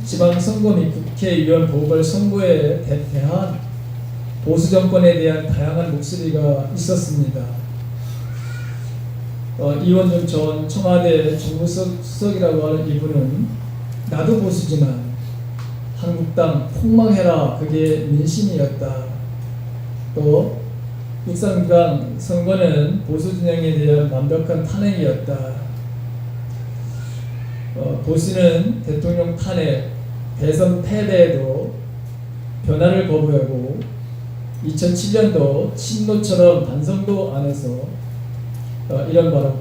지방선거 및 국회의원 보궐선거에 대한 보수 정권에 대한 다양한 목소리가 있었습니다. 이원준 전 청와대 정무수석이라고 하는 이분은 나도 보수지만 한국당 폭망해라, 그게 민심이었다. 또 육상강 선거는 보수 진영에 대한 완벽한 탄핵이었다. 보수는 대통령 탄핵, 대선 패배에도 변화를 거부하고 2007년도 친노처럼 반성도 안 해서 이런 바로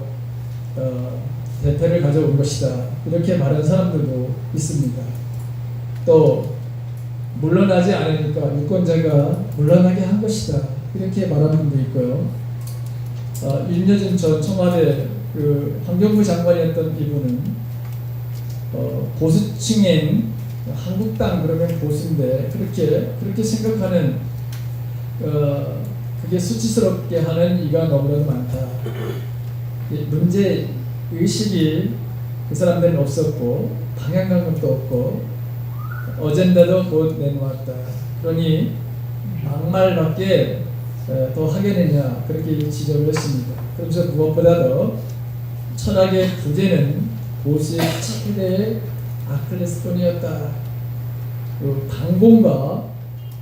대패를 가져온 것이다, 이렇게 말하는 사람들도 있습니다. 또 물러나지 않으니까 유권자가 물러나게 한 것이다, 이렇게 말하는 분도 있고요. 윤여준 전 청와대 환경부 장관이었던 이분은 보수층인 한국당 그러면 보수인데 그렇게 생각하는 그게 수치스럽게 하는 이가 너무나도 많다. 문제 의식이 그 사람들은 없었고 방향감도 없고 어젠다도 곧 내놓았다. 그러니 막말밖에 더 하겠느냐, 그렇게 지적을 했습니다. 그러면서 무엇보다도 철학의 부재는 보수의 최대의 아킬레스건이었다. 반공과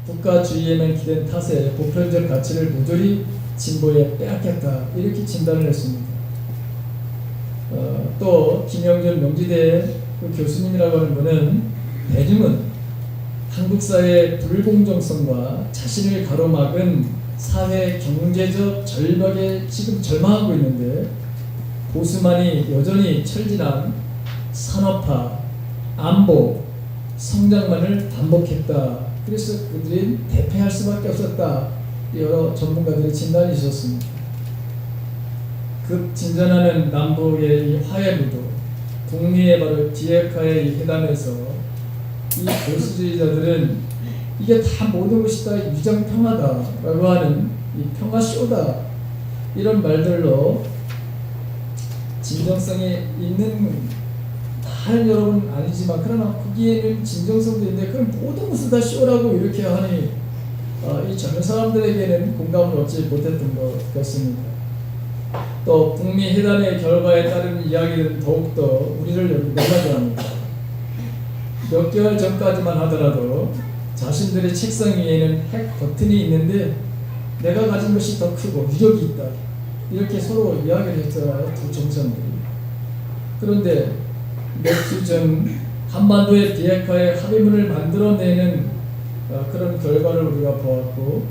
국가주의에만 기댄 탓에 보편적 가치를 모조리 진보에 빼앗겼다, 이렇게 진단을 했습니다. 또 김영준 명지대 교수님이라고 하는 분은 대중은 한국 사회의 불공정성과 자신을 가로막은 사회 경제적 절벽에 지금 절망하고 있는데 보수만이 여전히 철진한 산업화, 안보, 성장만을 반복했다. 그래서 그들이 대패할 수밖에 없었다. 여러 전문가들의 진단이 있었습니다. 급진전하는 남북의 이 화해 무도, 북미의 바로 비핵화의 이 회담에서 이 보수주의자들은 이게 다 모든 것이 다 유정평화다라고 하는 이 평화쇼다, 이런 말들로 진정성이 있는 다른 여러분 아니지만 그러나 거기에는 진정성도 있는데 그럼 모든 것을 다 쇼라고 이렇게 하니 이 젊은 사람들에게는 공감을 얻지 못했던 것 같습니다. 또 북미 회담의 결과에 따른 이야기는 더욱더 우리를 놀라게 합니다. 몇 개월 전까지만 하더라도 자신들의 책상 위에는 핵 버튼이 있는데 내가 가진 것이 더 크고 위력이 있다, 이렇게 서로 이야기를 했잖아요, 두 정상들이. 그런데 몇 주 전 한반도의 비핵화의 합의문을 만들어내는 그런 결과를 우리가 보았고,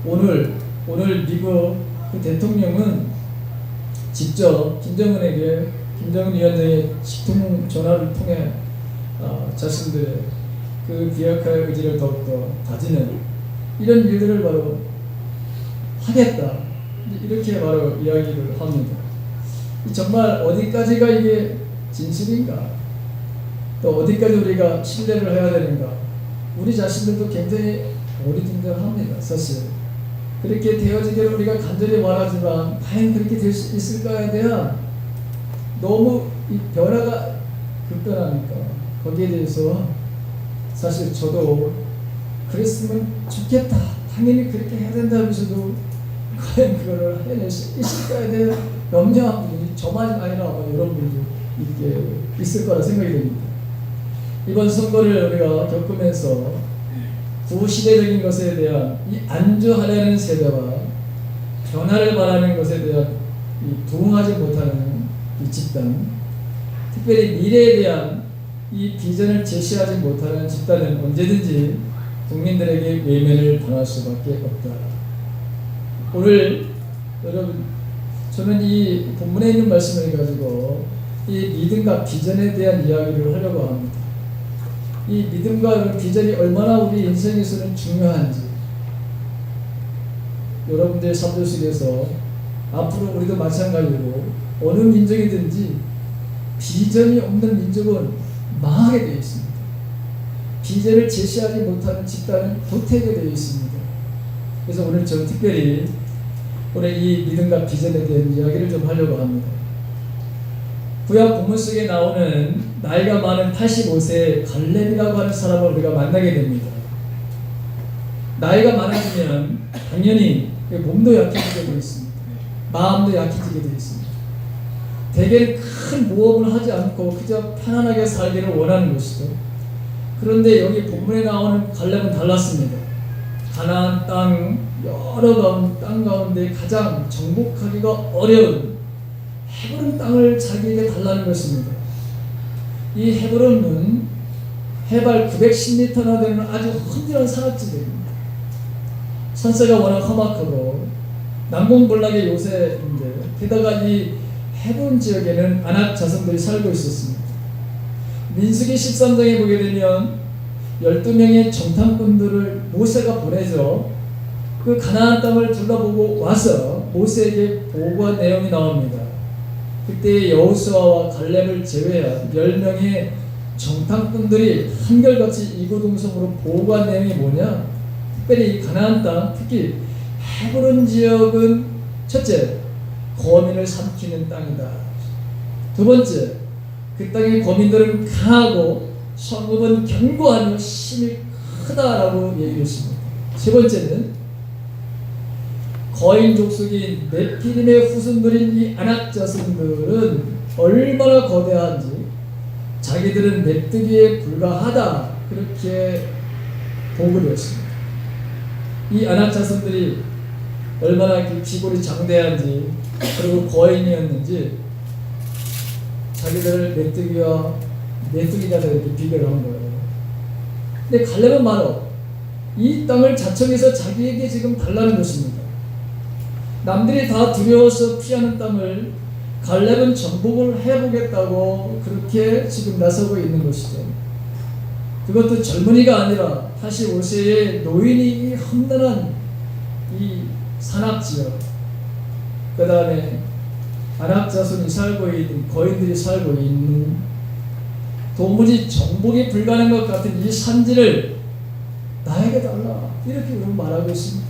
오늘 미국 그 대통령은 직접 김정은 위원장의 직통 전화를 통해 자신들의 그 비핵화의 의지를 더욱더 다지는 이런 일들을 바로 하겠다, 이렇게 바로 이야기를 합니다. 정말 어디까지가 이게 진실인가, 또 어디까지 우리가 신뢰를 해야 되는가, 우리 자신들도 굉장히 어리둥절합니다. 사실 그렇게 되어지기를 우리가 간절히 원하지만 과연 그렇게 될 수 있을까에 대한 너무 이 변화가 급변하니까 거기에 대해서 사실 저도 그랬으면 좋겠다, 당연히 그렇게 해야 된다 하면서도 과연 그거를 해낼 수 있을까에 대한 염려한 분이 저만이 아니라 아마 여러분들도 있을 거라 생각이 됩니다. 이번 선거를 우리가 겪으면서 구시대적인 것에 대한 이 안주하려는 세대와 변화를 바라는 것에 대한 이 부응하지 못하는 이 집단, 특별히 미래에 대한 이 비전을 제시하지 못하는 집단은 언제든지 국민들에게 외면을 당할 수밖에 없다. 오늘 여러분, 저는 이 본문에 있는 말씀을 가지고 이 믿음과 비전에 대한 이야기를 하려고 합니다. 이 믿음과 비전이 얼마나 우리 인생에서는 중요한지, 여러분들의 삶들 속에서 앞으로 우리도 마찬가지로 어느 민족이든지 비전이 없는 민족은 망하게 되어 있습니다. 비전을 제시하지 못하는 집단은 도태하게 되어 있습니다. 그래서 오늘 저는 특별히 오늘 이 믿음과 비전에 대한 이야기를 좀 하려고 합니다. 구약 본문 속에 나오는 나이가 많은 85세의 갈렙이라고 하는 사람을 우리가 만나게 됩니다. 나이가 많아지면 당연히 몸도 약해지게 되어 있습니다. 마음도 약해지게 되어 있습니다. 대개는 큰 모험을 하지 않고 그저 편안하게 살기를 원하는 것이죠. 그런데 여기 본문에 나오는 갈렙은 달랐습니다. 가나안 땅 여러 땅 가운데 가장 정복하기가 어려운 헤브론 땅을 자기에게 달라는 것입니다. 이 헤브론은 해발 910m나 되는 아주 흔들한 산악지대입니다. 산세가 워낙 험악하고 남공불락의 요새인데, 게다가 이 헤브론 지역에는 아낙 자손들이 살고 있었습니다. 민수기 13장에 보게 되면 12명의 정탐꾼들을 모세가 보내죠. 그 가나안 땅을 둘러보고 와서 모세에게 보고한 내용이 나옵니다. 그때 여호수아와 갈렙을 제외한 10명의 정탐꾼들이 한결같이 이구동성으로 보고한 내용이 뭐냐? 특별히 이 가나안 땅, 특히 헤브론 지역은 첫째, 거민을 삼키는 땅이다. 두 번째, 그 땅의 거민들은 강하고 성읍은 견고하며 힘이 크다라고 얘기했습니다. 세 번째는 거인 족속인 네피림의 후손들인 이 아낙 자손들은 얼마나 거대한지 자기들은 메뚜기에 불과하다, 그렇게 보고를 했습니다. 이 아낙 자손들이 얼마나 기골이 장대한지, 그리고 거인이었는지 자기들을 메뚜기가 이렇게 비교를 한 거예요. 근데 갈렙은 바로 이 땅을 자청해서 자기에게 지금 달라는 것입니다. 남들이 다 두려워서 피하는 땅을 갈렙은 정복을 해보겠다고 그렇게 지금 나서고 있는 것이죠. 그것도 젊은이가 아니라 85세의 노인이 이 험난한 이 산악지역, 그 다음에 아낙 자손이 살고 있는, 거인들이 살고 있는, 도무지 정복이 불가능한 것 같은 이 산지를 나에게 달라, 이렇게 말하고 있습니다.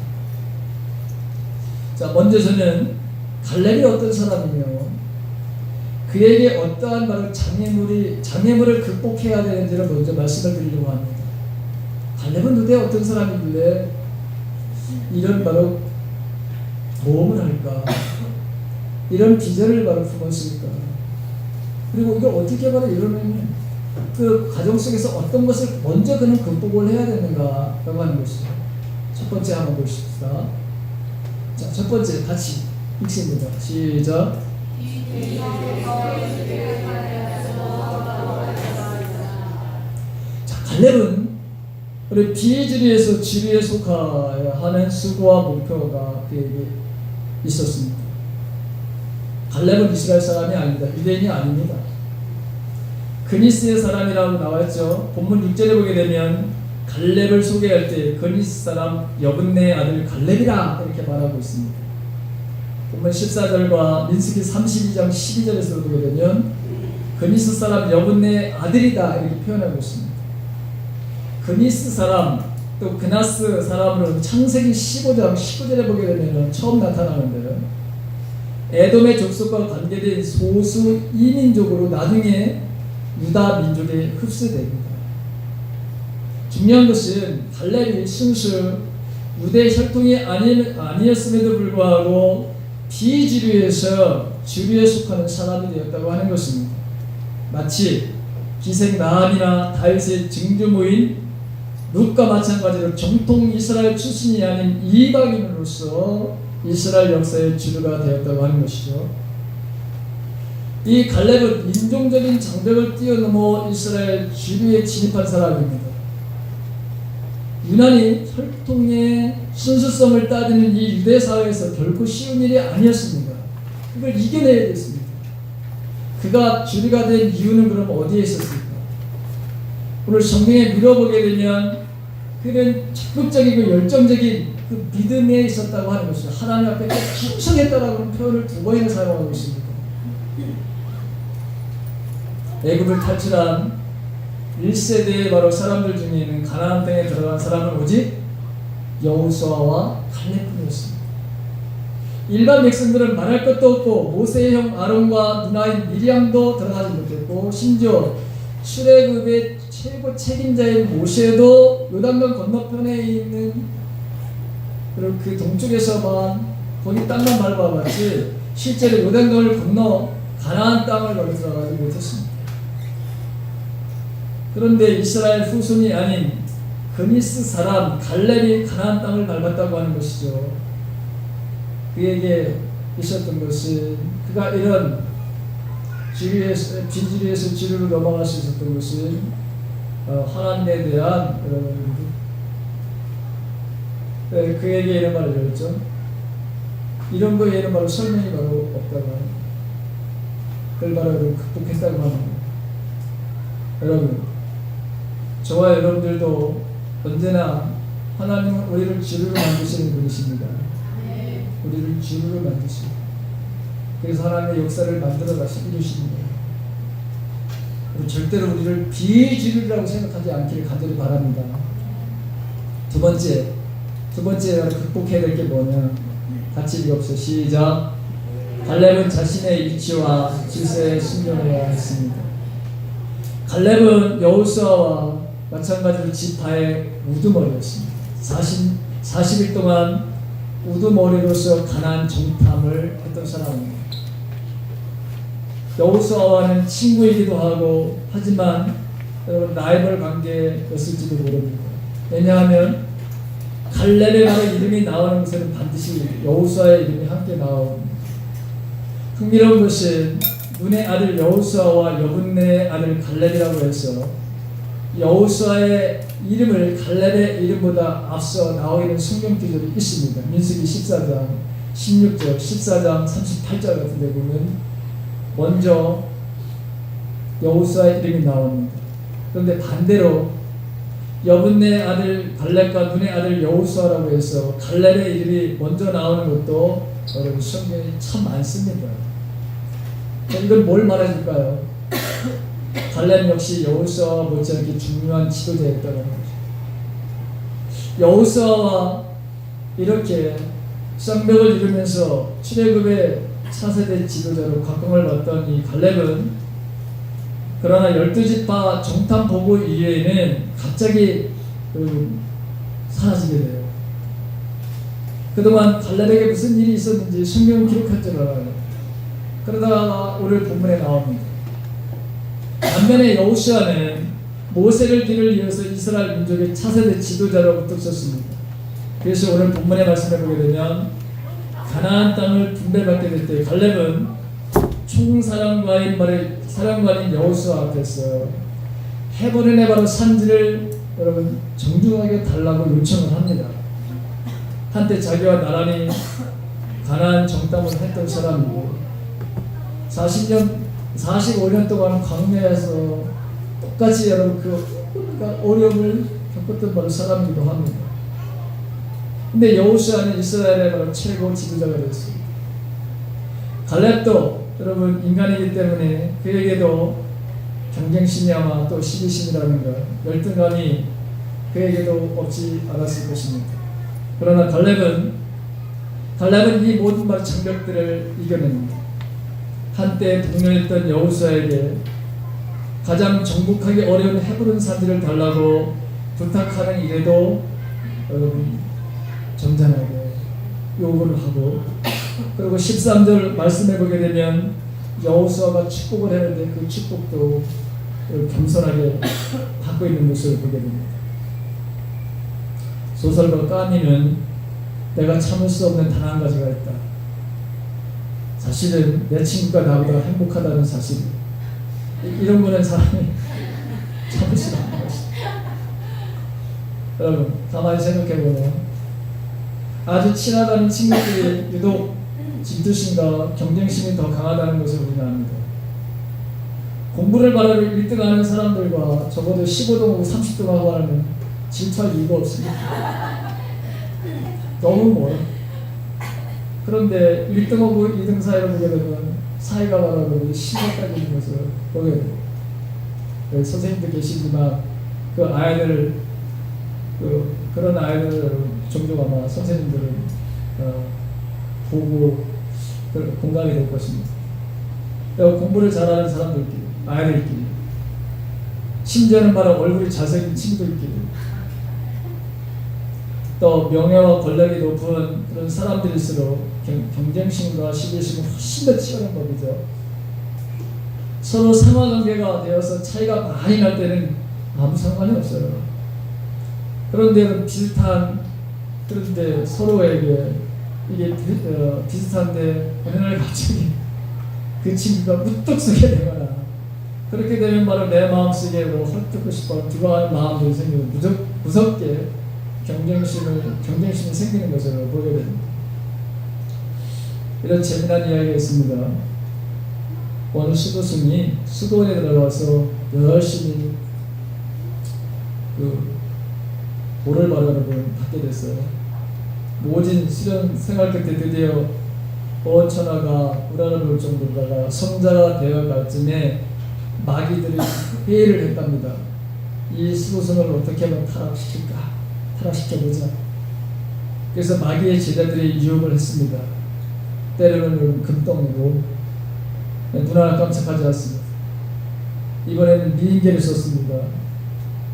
자, 먼저 저는 갈렙이 어떤 사람이며 그에게 어떠한 바로 장애물을 극복해야 되는지를 먼저 말씀을 드리려고 합니다. 갈렙은 도대체 어떤 사람이길래 이런 바로 모험을 할까? 이런 비전을 바로 품었을까? 그리고 이걸 어떻게 바로 이루면 그 과정 속에서 어떤 것을 먼저 그는 극복을 해야 되는가라고 하는 것이죠. 첫 번째 한번 보십시다. 자, 첫 번째 같이 읽습니다. 시작. 자, 갈렙은 우리 비주류에서 주류에 속하여 하는 수고와 목표가 그에게 있었습니다. 갈렙은 이스라엘 사람이 아닙니다. 유대인이 아닙니다. 그니스의 사람이라고 나왔죠. 본문 6절에 보게 되면 갈렙을 소개할 때 그니스 사람 여분네의 아들 갈렙이라 이렇게 말하고 있습니다. 본문 14절과 민수기 32장 12절에서 보게 되면 그니스 사람 여분네의 아들이다 이렇게 표현하고 있습니다. 그니스 사람 또 그나스 사람으로는 창세기 15장 19절에 보게 되면 처음 나타나는데요. 에돔의 족속과 관계된 소수 이민족으로 나중에 유다 민족에 흡수됩니다. 중요한 것은 갈렙이 순수 유대 혈통이 아니었음에도 불구하고 비주류에서 주류에 속하는 사람이 되었다고 하는 것입니다. 마치 기생 라합이나 다윗의 증조모인 룻과 마찬가지로 정통 이스라엘 출신이 아닌 이방인으로서 이스라엘 역사의 주류가 되었다고 하는 것이죠. 이 갈렙은 인종적인 장벽을 뛰어넘어 이스라엘 주류에 진입한 사람입니다. 유난히 혈통의 순수성을 따지는 이 유대 사회에서 결코 쉬운 일이 아니었습니다. 이걸 이겨내야 됐습니다. 그가 주류가 된 이유는 그럼 어디에 있었을까? 오늘 성경에 물어보게 되면 그는 적극적이고 열정적인 그 믿음에 있었다고 하는 것이죠. 하나님 앞에 충성했다라고 하는 표현을 2번이나 사용하고 있습니다. 애굽을 탈출한 1세대의 바로 사람들 중에는 가나안 땅에 들어간 사람은 오직 여호수아와 갈렙뿐이었습니다. 일반 백성들은 말할 것도 없고 모세의 형 아론과 누나인 미리암도 들어가지 못했고 심지어 출애굽의 최고 책임자인 모세도 요단강 건너편에 있는 그리고 그 동쪽에서만 거기 땅만 밟아봤지 실제로 요단강을 건너 가나안 땅을 거기 들어가지 못했습니다. 그런데 이스라엘 후손이 아닌 그니스 사람 갈렙이 가나안 땅을 밟았다고 하는 것이죠. 그에게 있었던 것은 그가 이런 빈지리에서 지루로 넘어갈 수 있었던 것은 하나님에 대한 그에게 이런 말을 들었죠. 이런 거에 이런 말로 설명이 바로 없다고 합니다. 그걸 바로 극복했다고 합니다. 여러분, 저와 여러분들도 언제나 하나님은 우리를 지루로 만드시는 분이십니다. 우리를 지루로 만드시고 그래서 하나님의 역사를 만들어 다시 이루십니다. 그리고 절대로 우리를 비지루라고 생각하지 않기를 간절히 바랍니다. 두 번째 극복해야 될 게 뭐냐? 같이 읽어봅시다. 시작. 갈렙은 자신의 이치와 질서에 순종해야 했습니다. 갈렙은 여호수아와 마찬가지로 지파의 우두머리였습니다. 40일 동안 우두머리로서 가나안 정탐을 했던 사람입니다. 여호수아와는 친구이기도 하고 하지만 라이벌 관계였을지도 모릅니다. 왜냐하면 갈렙의 바로 이름이 나오는 것에는 반드시 여호수아의 이름이 함께 나옵니다. 흥미로운 것은 눈의 아들 여호수아와 여분네의 아들 갈렙이라고 해서 여호수아의 이름을 갈렙의 이름보다 앞서 나오는 성경 구절이 있습니다. 민수기 14장 16절, 14장 38절 같은 데 보면 먼저 여호수아의 이름이 나옵니다. 그런데 반대로 여분네의 아들 갈렙과 눈의 아들 여호수아라고 해서 갈렙의 이름이 먼저 나오는 것도 여러분 성경에 참 많습니다. 이건 뭘 말해줄까요? 갈렙 역시 여호수아와 못지않게 중요한 지도자였다는 거죠. 여호수아와 이렇게 쌍벽을 이루면서 출애굽의 차세대 지도자로 각광을 받던 이 갈렙은 그러나 12지파 정탐 보고 이후에는 갑자기 사라지게 돼요. 그동안 갈렙에게 무슨 일이 있었는지 성경은 기록할 줄 알아요. 그러다가 오늘 본문에 나옵니다. 반면에 여호수아는 모세를 길을 이어서 이스라엘 민족의 차세대 지도자로 붙었습니다. 그래서 오늘 본문의 말씀을 보게 되면 가나안 땅을 분배받게 될 때 갈렙은 사령관인 여호수아 앞에서 헤브론의 바로 산지를 여러분 정중하게 달라고 요청을 합니다. 한때 자기와 나란히 가나안 정탐을 했던 사람이고 45년 동안 광야에서 똑같이 여러분 그 어려움을 겪었던 바로 사람이기도 합니다. 근데 여호수아는 이스라엘의 바로 최고 지도자가 되었습니다. 갈렙도 여러분 인간이기 때문에 그에게도 경쟁심이 아마 또 시기심이라는 것, 열등감이 그에게도 없지 않았을 것입니다. 그러나 갈렙은 이 모든 바로 장벽들을 이겨냅니다. 한때 동료했던 여호수아에게 가장 정복하기 어려운 헤브론 산지를 달라고 부탁하는 일에도 여러분 점잖하게 요구를 하고 그리고 13절 말씀해 보게 되면 여호수아가 축복을 했는데 그 축복도 겸손하게 받고 있는 모습을 보게 됩니다. 소설가 까미는 내가 참을 수 없는 단 한 가지가 있다. 사실은 내 친구가 나보다 행복하다는 사실. 이런 거는 사람이 참을 수가 없는 것입니다. 여러분 가만히 생각해보면 아주 친하다는 친구들이 유독 질투심과 경쟁심이 더 강하다는 것을 우리는 압니다. 공부를 바로 1등하는 사람들과 적어도 15등하고 30등 하고 하면 질투할 이유가 없습니다. 너무 멀어. 그런데 1등하고 2등 사이를 보게 되면 사이가 바로 심각하게 있는 것을 보게 돼요. 여기 선생님도 계시지만 그 아이들 그런 아이들 종종 아마 선생님들은 보고 공감이 될 것입니다. 공부를 잘하는 사람들끼리, 아이들끼리, 심지어는 바로 얼굴이 잘생긴 친구들끼리, 또 명예와 권력이 높은 그런 사람들일수록 경쟁심과 시기심은 훨씬 더 치열한 법이죠. 서로 상하관계가 되어서 차이가 많이 날 때는 아무 상관이 없어요. 그런데 그런데 서로에게 이게 비슷한데 어느 날 갑자기 그 친구가 무뚝 서게 되거나, 그렇게 되면 바로 내 마음속에 헐뜯고 싶어 두려워하는 마음들이 생기고 무섭게 경쟁심이 생기는 것을 보게 됩니다. 이런 재미난 이야기가 있습니다. 어느 수도승이 수도원에 들어가서 열심히 돌을 받게 됐어요. 모진 수련 생활 끝에 드디어 어천하가 우라를 볼 정도다가 성자가 되어갈 쯤에 마귀들이 회의를 했답니다. 이 수도승을 어떻게 하면 타락시켜보자. 그래서 마귀의 제자들이 유혹을 했습니다. 때로는 금덩이로. 눈 하나 깜짝하지 않습니다. 이번에는 미인계를 썼습니다.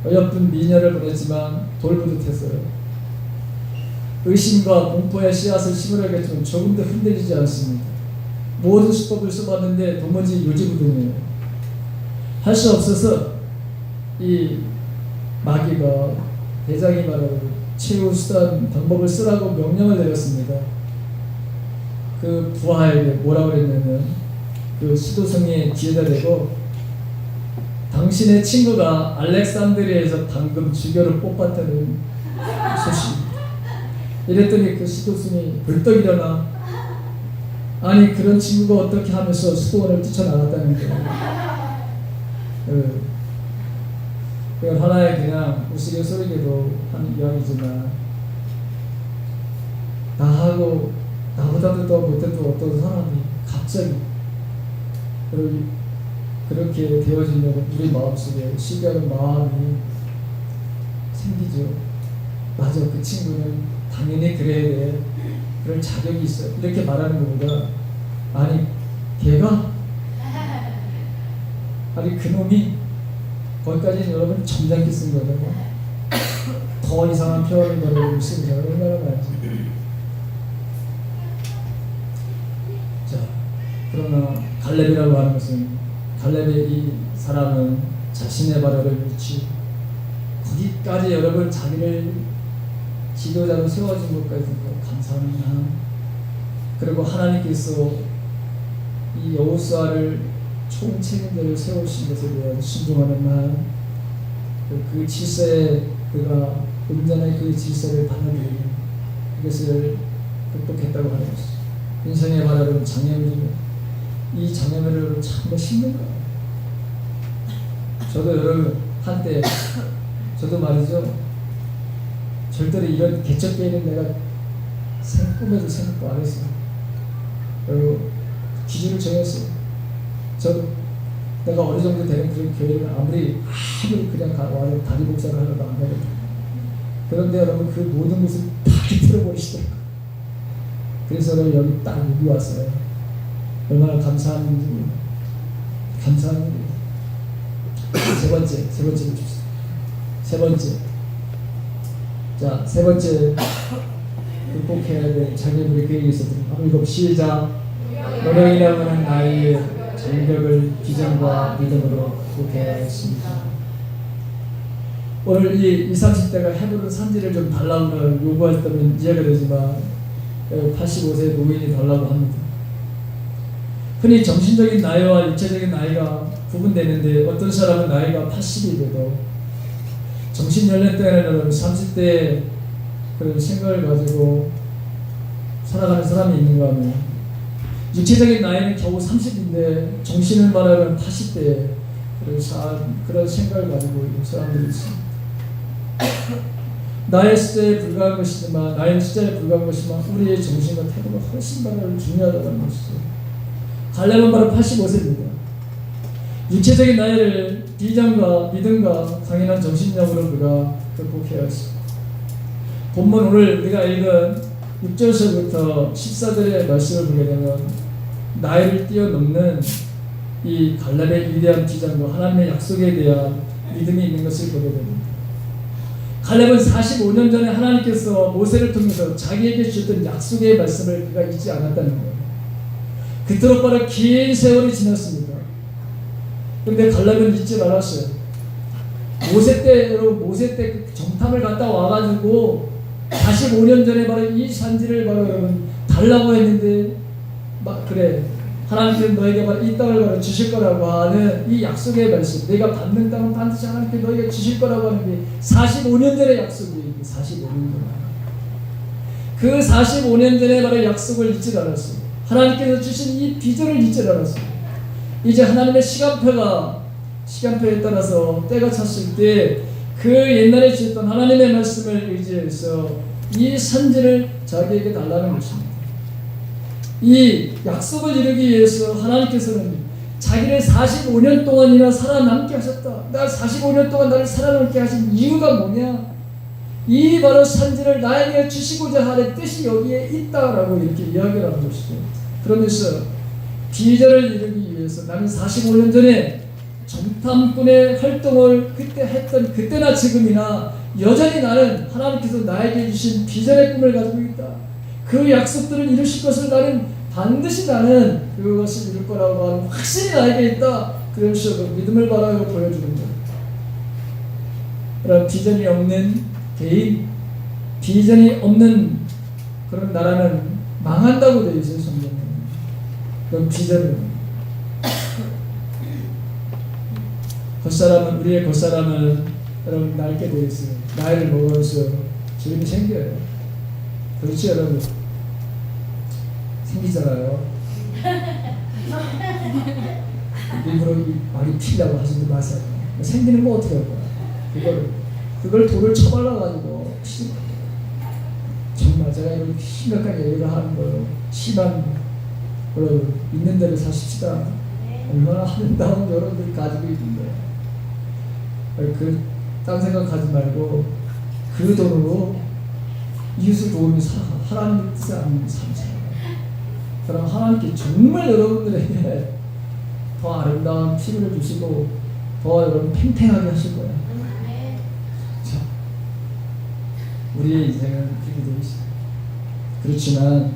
어여쁜 미녀를 보냈지만 돌부듯했어요. 의심과 공포의 씨앗을 심으려겠지만 조금도 흔들리지 않습니다. 모든 수법을 써봤는데 도무지 요지부동이에요. 할 수 없어서 이 마귀가 대장이 말하고 최후 수단 방법을 쓰라고 명령을 내렸습니다. 그 부하에게 뭐라고 했냐면, 그 수도승이 뒤에다 대고 당신의 친구가 알렉산드리아에서 방금 주교를 뽑았다는 소식. 이랬더니 그 수도승이 벌떡 일어나, 아니 그런 친구가 어떻게 하면서 수도원을 뛰쳐나갔다는 거예요. 그건 하나의 그냥 우스갯소리게도 하는 이야기지만, 나하고 나보다도 더 못해도 어떤 사람이 갑자기 그렇게 되어지면 우리 마음속에 시기하는 마음이 생기죠. 맞아, 그 친구는 당연히 그래야 돼, 그럴 자격이 있어, 이렇게 말하는 것보다, 아니 걔가, 아니 그놈이, 거기까지는 여러분 점잖게 쓴 거잖아요. 더 이상한 표현을 여러분 쓰는 게 얼마나 많지. 자, 그러나 갈렙이라고 하는 것은, 갈렙의 이 사람은 자신의 발을 밀치 거기까지 여러분 자기를 지도자로 세워준 것까지 감사하는 마음, 그리고 하나님께서 이 여호수아를 총책임자를 세우신 것에 대한 순종하는 마음, 그 질서에 그가 온전히 그 질서를 받아들이는 이것을 극복했다고 하는 것이죠. 인생의 말하는 장애물이며, 이 장애물을 참 힘든 거예요. 저도 여러분 한때 저도 말이죠, 절대로 이런 개척교회는 내가 꿈에도 생각도 안 했어요. 그리고 기준을 정했어요. 저도 내가 어느 정도 되는 그런 교회를 아무리 그냥 와서 다리 복사를 하려고 안 하거든요. 그런데 여러분 그 모든 것을 다 틀어버리시더라고요. 그래서 여기 딱 여기 왔어요. 얼마나 감사한 세 번째 봅시다. 세 번째 극복해야 될 장애물이 그에게 있었던, 한번 시작. 너령이라고 하는 나의 장벽을 비전과 믿음으로 극복해야 했습니다. 오늘 이 30대가 헤브론 산지를 좀 달라고 요구했다면 이해가 되지만 85세 노인이 달라고 합니다. 흔히 정신적인 나이와 육체적인 나이가 구분되는데, 어떤 사람은 나이가 80이 돼도 정신 연령대에는 30대의 그런 생각을 가지고 살아가는 사람이 있는가 하면, 육체적인 나이는 겨우 30인데 정신을 말하면 80대에 그런 생각을 가지고 있는 사람들이 있습니다. 나의 숫자에 불과한 것이지만 우리의 정신과 태도가 훨씬 바로 중요하다는 것이죠. 갈렙은 바로 85세입니다. 육체적인 나이를 비전과 믿음과 강인한 정신력으로 그가 극복해야 했습니다. 본문 오늘 우리가 읽은 6절서부터 14절의 말씀을 보게 되면 나이를 뛰어넘는 이 갈렙의 위대한 비전과 하나님의 약속에 대한 믿음이 있는 것을 보게 됩니다. 갈렙은 45년 전에 하나님께서 모세를 통해서 자기에게 주셨던 약속의 말씀을 그가 잊지 않았다는 거예요. 그토록 바로 긴 세월이 지났습니다. 그런데 갈렙은 잊지 말았어요. 모세 때 정탐을 갔다 와가지고 45년 전에 바로 이 산지를 바로 여러분 달라고 했는데 그래 하나님께서 너에게 바로 이 땅을 바로 주실 거라고 하는 이 약속의 말씀, 내가 받는 땅은 반드시 하나님께 너에게 주실 거라고 하는 게 45년 전의 약속이에요. 45년 전에 그 45년 전에 바로 약속을 잊지 않았어요. 하나님께서 주신 이 비전을 잊지 않았어요. 이제 하나님의 시간표에 따라서 때가 찼을 때 그 옛날에 주셨던 하나님의 말씀을 의지해서 이 선지를 자기에게 달라는 것입니다. 이 약속을 이루기 위해서 하나님께서는 자기를 45년 동안이나 살아남게 하셨다. 나 45년 동안 나를 살아남게 하신 이유가 뭐냐? 이 바로 선지를 나에게 주시고자 하는 뜻이 여기에 있다라고 이렇게 이야기를 하는 것이죠. 그러면서 비전을 이루기 위해서 나는 45년 전에 정탐꾼의 활동을 그때 했던 그때나 지금이나 여전히 나는 하나님께서 나에게 주신 비전의 꿈을 가지고 있다. 그 약속들을 이루실 것을 나는 반드시 나는 그것을 이룰 거라고 하는 확신이 나에게 있다. 그러면서 믿음을 바라고 보여주는 거예요. 그런 비전이 없는 개인, 비전이 없는 그런 나라는 망한다고 되어 있어요. 성경에. 그런 비전을 우리의 겉사람은 여러분 낡게 되어 있어요. 나이를 먹으면서 주름이 생겨요. 그렇지 여러분? 생기잖아요. 일부러 말이 튀려고 하시지 마세요. 생기는 거 어떻게 할 거야? 그걸 돌을 쳐발라가지고 정말 제가 이런 심각하게 얘기를 하는 거예요. 심한 그런 있는 대로 사십시다. 얼마나 아름다운 여러분들이 가지고 있는 거예요. 딴 생각하지 말고 그 돈으로 이웃을 도우면서 하나님의 뜻에 않는 삶 살아요. 그럼 하나님께 정말 여러분들에게 더 아름다운 피부를 주시고 더 여러분 팽팽하게 하실 거예요. 자, 우리의 인생은 그렇게 되어 있어요. 그렇지만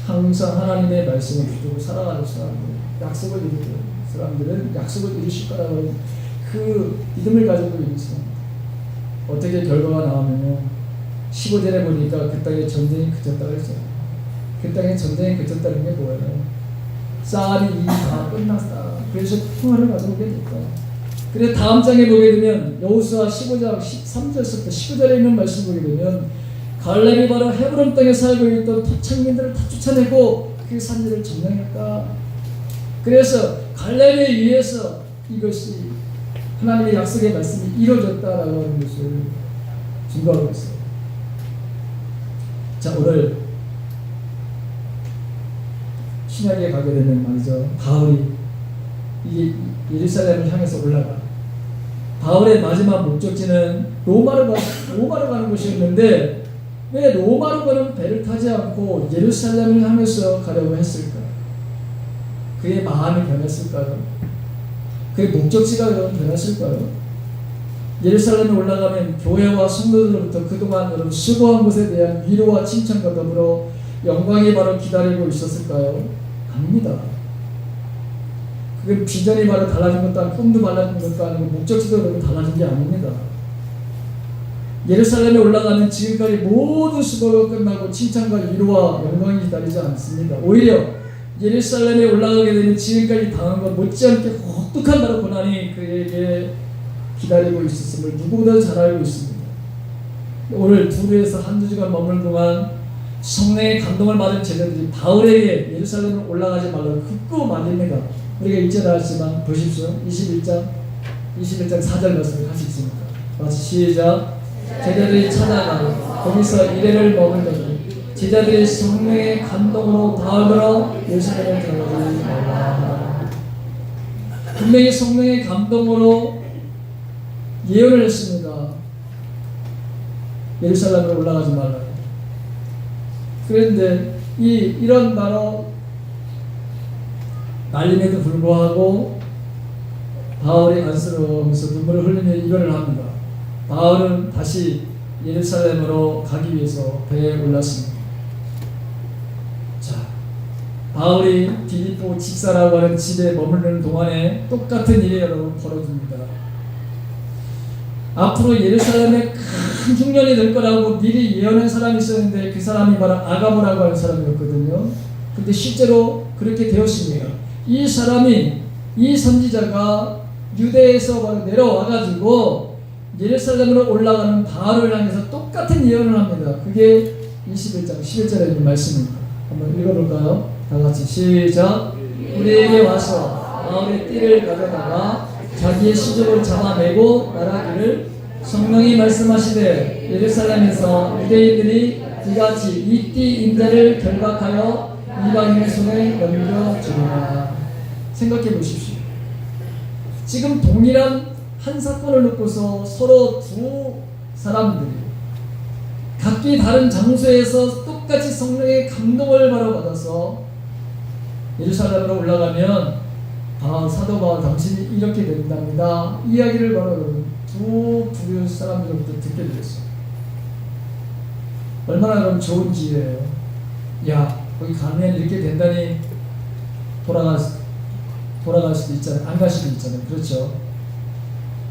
항상 하나님의 말씀을 붙들고 살아가는 사람들, 약속을 이루는 사람들은 약속을 이루실 거라고 그 믿음을 가지고 있는 사람입니다. 어떻게 결과가 나오면요, 15절에 보니까 그 땅에 전쟁이 그쳤다고 했어요. 그 땅에 전쟁이 그쳤다는 게 뭐예요? 싸움이 이미 다 끝났다. 그래서 평화를 가져오게 됐다. 그래서 다음 장에 보게 되면 여호수아 15장 13절부터 19절에 있는 말씀 보게 되면 갈렙이 바로 헤브론 땅에 살고 있던 토착민들을 다 쫓아내고 그 산지를 점령했다. 그래서 갈렙에 의해서 이것이 하나님의 약속의 말씀이 이루어졌다라고 하는 것을 증거하고 있어요. 자, 오늘 신약에 가게 되면 말이죠. 바울이 이게 예루살렘을 향해서 올라가. 바울의 마지막 목적지는 로마로 가는 곳이었는데 왜 로마로 가는 배를 타지 않고 예루살렘을 향해서 가려고 했을까? 그의 마음이 변했을까요? 그의 목적지가 여러분 변했을까요? 예루살렘에 올라가면 교회와 성도들로부터 그동안 여러분 수고한 것에 대한 위로와 칭찬과 더불어 영광이 바로 기다리고 있었을까요? 아닙니다. 그게 비전이 바로 달라진 것도 아니고 꿈도 달라진 것도 아니고 목적지도 여러분 달라진 게 아닙니다. 예루살렘에 올라가면 지금까지 모든 수고가 끝나고 칭찬과 위로와 영광이 기다리지 않습니다. 오히려 예루살렘에 올라가게 되면 지금까지 당한 것 못지않게 혹독한 바로 고난이 그에게 기다리고 있었음을 누구보다 잘 알고 있습니다. 오늘 두루에서 한두 주간 머물 동안 성령의 감동을 받은 제자들이 바울에게 예루살렘에 올라가지 말라고 극구 말립니다. 우리가 읽지 않았지만 보십시오. 21장 4절 말씀을 같이 읽습니다. 같이 시작. 제자들이 찾아가 거기서 이래를 먹으려니 제자들이 성령의 감동으로 다음으로 예루살렘에 들어가지 말라. 분명히 성령의 감동으로 예언을 했습니다. 예루살렘에 올라가지 말라. 그런데 이런 바로 날림에도 불구하고 바울이 안쓰러워하면서 눈물을 흘리며 이별을 합니다. 바울은 다시 예루살렘으로 가기 위해서 배에 올랐습니다. 자, 바울이 빌립보 집사라고 하는 집에 머무르는 동안에 똑같은 일이 여러분 벌어집니다. 앞으로 예루살렘에 큰 흉년이 될 거라고 미리 예언한 사람이 있었는데 그 사람이 바로 아가보라고 하는 사람이었거든요. 근데 실제로 그렇게 되었습니다. 이 사람이, 이 선지자가 유대에서 바로 내려와가지고 예루살렘으로 올라가는 바울을 향해서 똑같은 예언을 합니다. 그게 21장 11절에 있는 말씀입니다. 한번 읽어볼까요? 다 같이 시작. 우리에게 와서 바울의 띠를 가져다가 자기의 시족을 잡아내고 말하기를 성령이 말씀하시되 예루살렘에서 유대인들이 이같이 이 띠 인자를 결박하여 이방인의 손에 넘겨주리라. 생각해 보십시오. 지금 동일한 한 사건을 놓고서 서로 두 사람들이 각기 다른 장소에서 똑같이 성령의 감동을 바로 받아서 예루살렘으로 올라가면 사도 바울 당신이 이렇게 된답니다. 이야기를 바로 두 부류 사람들로부터 듣게 되었어요. 얼마나 그럼 좋은 기회예요. 야, 거기 가면 이렇게 된다니 돌아갈 수도 있잖아요. 안 갈 수도 있잖아요. 그렇죠.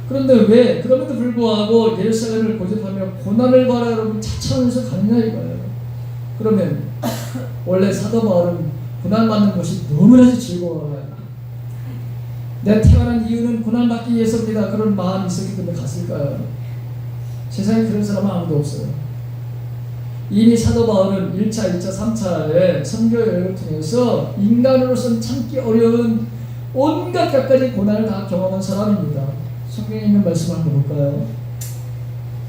그런데 왜 그럼에도 불구하고 예루살렘을 고집하며 고난을 받아 여러분 차차하면서 가느냐 이거예요. 그러면 원래 사도 바울은 고난받는 것이 너무나도 즐거워요. 내가 태어난 이유는 고난받기 위해서입니다. 그런 마음이 있었기 때문에 갔을까요? 세상에 그런 사람은 아무도 없어요. 이미 사도 바울은 1차, 2차, 3차의 선교 여행을 통해서 인간으로서는 참기 어려운 온갖 갖가지 고난을 다 경험한 사람입니다. 성경에 있는 말씀 한번 볼까요?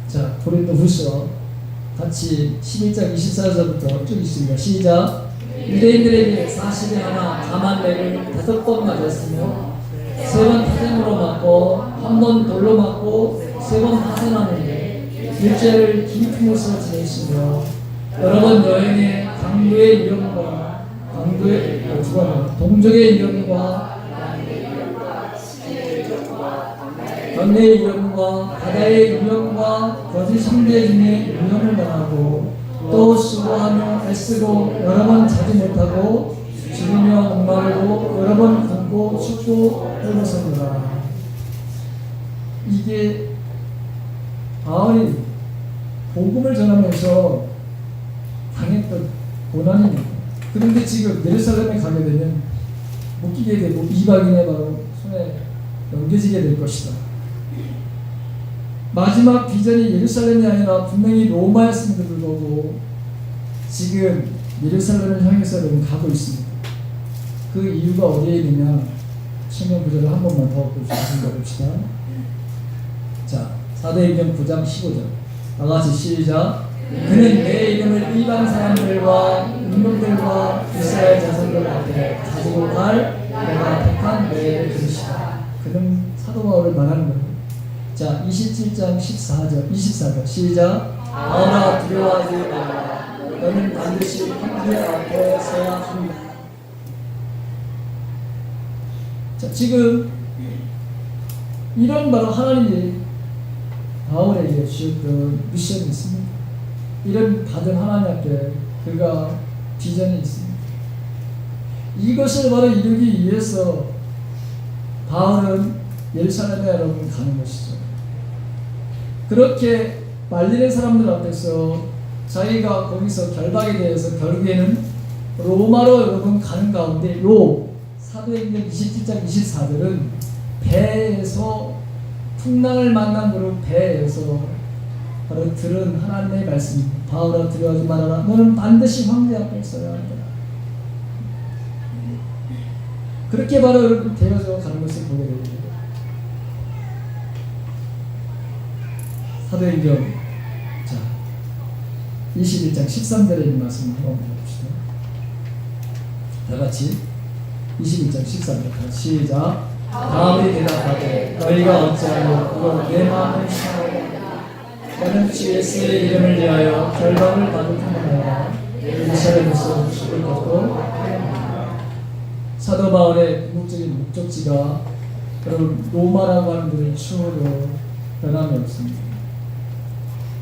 자, 고린도후서 같이 11장 24절부터 쭉 있습니다. 시작. 유대인들에게 40에 하나 가만내를 5번 맞았으며 3번 타zem으로 맞고 1번 돌로 맞고 3번 파생하는데 일제를 긴 품에서 지내시며 여러 번 여행에 강도의 위험과 동족의 위험과 강대의 위험과 바다의 위험과 거짓 선지자의 위험을 당하고 또 수고하며 애쓰고 여러 번 자지 못하고 죽으며 목마르고 여러 번 굶고 춥고 굶었습니다. 이게 바울이 복음을 전하면서 당했던 고난입니다. 그런데 지금 예루살렘에 가게 되면 묶이게 되고 이방인의 바로 손에 넘겨지게 될 것이다. 마지막 비전이 예루살렘이 아니라 분명히 로마였음에도 불구하고 지금 예루살렘을 향해서 가고 있습니다. 그 이유가 어디에 있느냐? 성경 구절을 한 번만 더 봅시다. 자, 사도행전 9장 15절 다 같이 시작. 그는 내 이름을 이방 사람들과 임금들과 이스라엘 자손들 앞에 가지고 갈 내가 택한 내 그릇이다. 그는 사도 바울을 말하는 거예요. 자, 27장 24절 시작. 바울아 두려워하지 말라. 너는 반드시 형제 앞에 서야 한다. 자, 지금 이런 바로 하나님이 바울에게 주셨던 미션이 있습니다. 이런 받은 하나님 앞에 그가 비전이 있습니다. 이것을 바로 이루기 위해서 바울은 예루살렘에 여러분 가는 것이죠. 그렇게 말리는 사람들 앞에서 자기가 거기서 결박에 대해서 결국에는 로마로 여러분 가는 가운데 요 사도행전 27장 24절은 배에서 풍랑을 만난 그룹 배에서 바로 들은 하나님의 말씀. 바울아 두려워하지 말아라. 너는 반드시 황제 앞에 서야 한다. 그렇게 바로 여러분 되어져 가는 것을 보게 됩니다. 사도행전 21장 13절에 있는 말씀을 한번 보봅시다. 다 같이 21장 13절 시작. 바울이 대답하되 너희가 어찌하여 그로 내 마음을 상하고 나는 주 예수의 이름을 위하여 결박을 받을 뿐만 아니라 예루살렘에서 죽을 것도 사도 바울의 궁극적인 목적지가 여러분 로마라고 하는 데를 추후로 변함이 없습니다.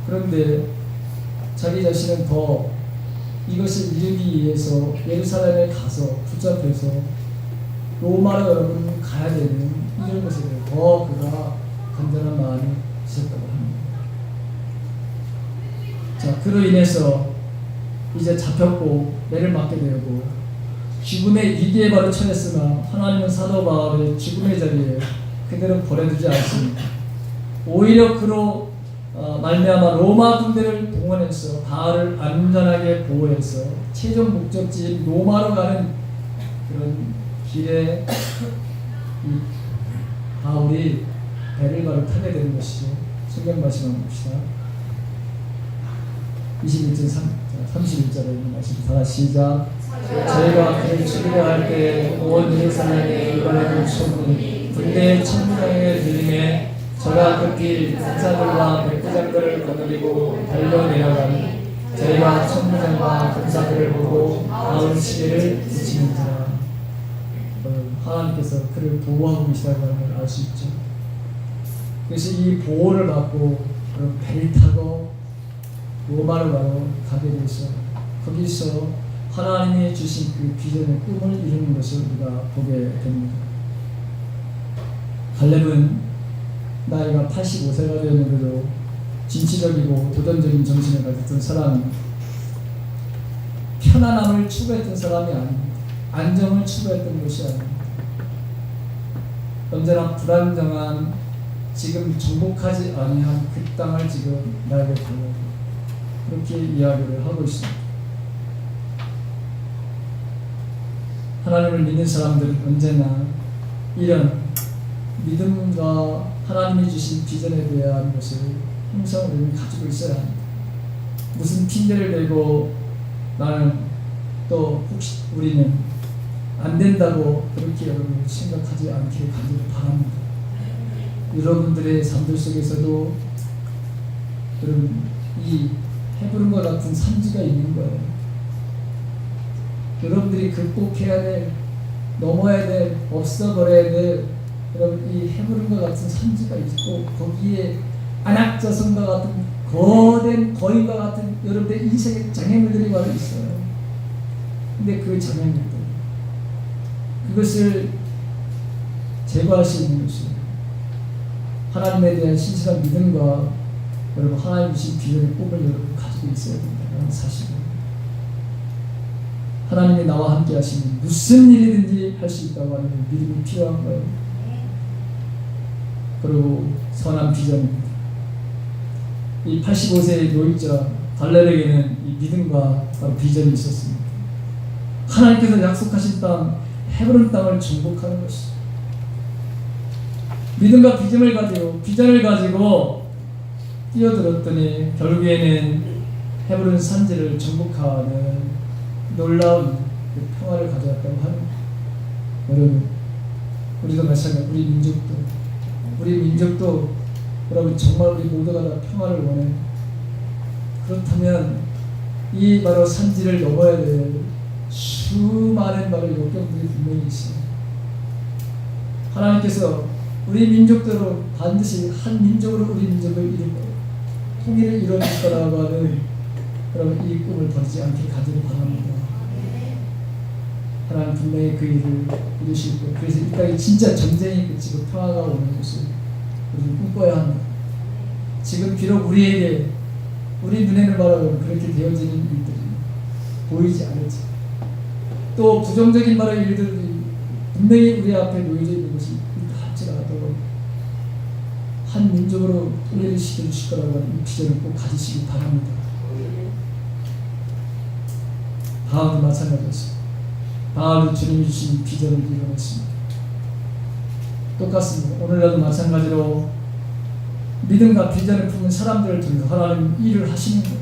그런데 자기 자신은 더 이것을 이루기 위해서 예루살렘에 가서 붙잡혀서 로마로 여러분 가야 되는 이런 것에 더 그가 간절한 마음이 있었다고 합니다. 자, 그로 인해서 이제 잡혔고 매를 맞게 되고 죽음의 위기에 바로 처했으나 하나님은 사도 바울의 죽음의 자리에 그대로 버려두지 않습니다. 오히려 그로 말미암아 로마 군대를 동원해서 바울을 안전하게 보호해서 최종 목적지인 로마로 가는 그런 길에 이 바울이 배를 바로 타게 되는 것이죠. 성경 말씀 한번 봅시다. 21절 31절에 있는 말씀 다 시작. 저희가 그를 죽이려 할 때 온 예루살렘에 일반하는 소문이 군대의 천부장에게 들림에 저가 급히 군사들과 백부장들을 거느리고 달려내려가니 저희가 천부장과 군사들을 보고 바울 시계를 붙이는지라. 하나님께서 그를 보호하고 계시다는 걸 알 수 있죠. 그래서 이 보호를 받고 배를 타고 로마로 바로 가게 돼서 거기서 하나님이 주신 그 비전의 꿈을 이루는 것을 우리가 보게 됩니다. 갈렙은 나이가 85세가 되었는데도 진취적이고 도전적인 정신을 가졌던 사람입니다. 편안함을 추구했던 사람이 아닙니다. 안정을 추구했던 것이 아닙니다. 언제나 불안정한 지금 정복하지 아니한 그 땅을 지금 나에게 달라고 그렇게 이야기를 하고 있습니다. 하나님을 믿는 사람들은 언제나 이런 믿음과 하나님이 주신 비전에 대한 것을 항상 우리는 가지고 있어야 합니다. 무슨 핑계를 대고 나는 또 혹시 우리는 안 된다고 그렇게 여러분 생각하지 않기를 간절히 바랍니다. 여러분들의 삶들 속에서도 여러분 이 헤브론과 같은 산지가 있는 거예요. 여러분들이 극복해야 될, 넘어야 될, 없어버려야 될 여러분 이 헤브론과 같은 산지가 있고 거기에 안악자성과 같은 거대한 거인과 같은 여러분들의 인생의 장애물들이 바로 있어요. 근데 그 장애물들 그것을 제거할 수 있는 것이 하나님에 대한 신실한 믿음과 여러분 하나님 주신 비전의 꿈을 여러분 가지고 있어야 된다는 사실입니다. 하나님이 나와 함께 하시면 무슨 일이든지 할 수 있다고 하는 믿음이 필요한 거예요. 그리고 선한 비전입니다. 이 85세의 노익자 갈렙에게는 이 믿음과 비전이 있었습니다. 하나님께서 약속하신 땅 헤브론 땅을 정복하는 것이죠. 믿음과 비전을 가지고 뛰어들었더니 결국에는 헤브론 산지를 정복하는 놀라운 그 평화를 가져왔다고 합니다. 여러분, 우리도 마찬가지, 우리 민족도 여러분 정말 우리 모두가 다 평화를 원해. 그렇다면 이 바로 산지를 넘어야 될 수많은 바로 역경들이 분명히 있어요. 하나님께서 우리 민족대로 반드시 한 민족으로 우리 민족을 이루고 통일을 이루어질 거라고 하는 여러분 이 꿈을 버리지 않게 간절히 바랍니다. 하나님 분명히 그 일을 이루실 거예요. 그래서 이 땅에 진짜 전쟁이 그치고 평화가 오는 것을 우리는 꿈꿔야 합니다. 지금 비록 우리에게 우리 눈에는 바로 그렇게 되어지는 일들이 보이지 않을지 또 부정적인 바로 일들이 분명히 우리 앞에 놓여져 있는 것이 있다 할지라도 한 민족으로 통일을 시켜주실 거라고 하는 이 비전을 꼭 가지시기 바랍니다. 바울도 마찬가지였습니다. 바울은 주님이 주신 비전을 이뤄냈습니다. 똑같습니다. 오늘날도 마찬가지로 믿음과 비전을 품은 사람들을 통해서 하나님 일을 하시는 거예요.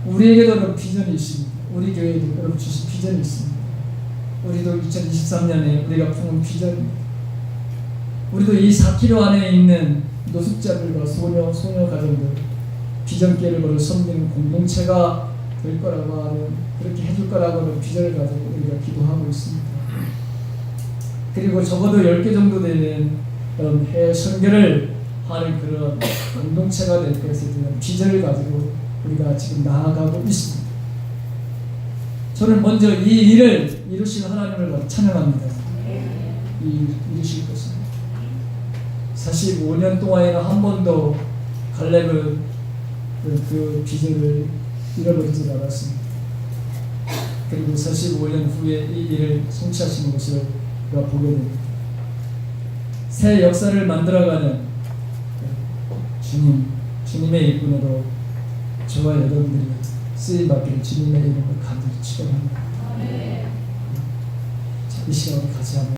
우리에게도 그런 비전이 있습니다. 우리 교회에도 여러분 주신 비전이 있습니다. 우리도 2023년에 우리가 품은 비전입니다. 우리도 이 4km 안에 있는 노숙자들과 소녀 가정들 비전계를 걸어 섬기는 공동체가 될 거라고 하는, 그렇게 해줄 거라고 하는 비전을 가지고 우리가 기도하고 있습니다. 그리고 적어도 10개 정도 되는 해외 선교를 하는 그런 공동체가 될 것에 대한 비전을 가지고 우리가 지금 나아가고 있습니다. 저는 먼저 이 일을 이루실 하나님을 찬양합니다. 이루실 것입니다. 45년 동안에는 한 번도 갈렙은 그 비전을 잃어버리지 않았습니다. 그리고 45년 후에 이 일을 성취하시는 것을 우리가 보게 됩니다. 새 역사를 만들어가는 주님의 일꾼으로 저와 여러분들이 쓰임받기를 주님의 이름으로 간절히 축원합니다. 이 시간을 같이 한번